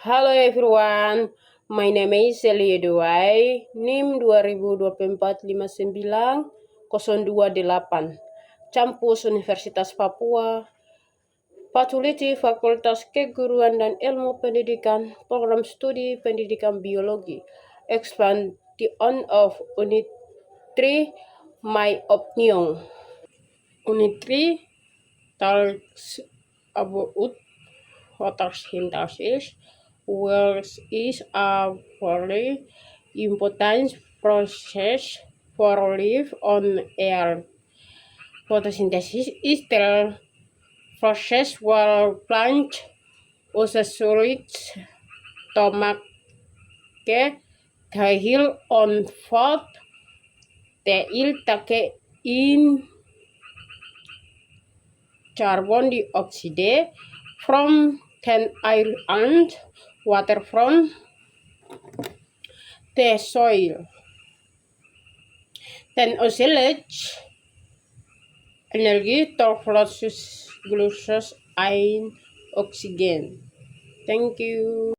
Hello everyone, my name is Celia Duai, NIM 2024-59-028, Campus Universitas Papua, Fakultas Fakultas Keguruan dan Ilmu Pendidikan, Program Studi Pendidikan Biologi, Expansion of Unit 3, My Opinion. Unit 3 talks about photosynthesis, which is a very important process for life on Earth. Photosynthesis is the process where plants use sunlight to make the heat on food. The air take in carbon dioxide from the air and water from the soil. Then oscillates energy to produce glucose and oxygen. Thank you.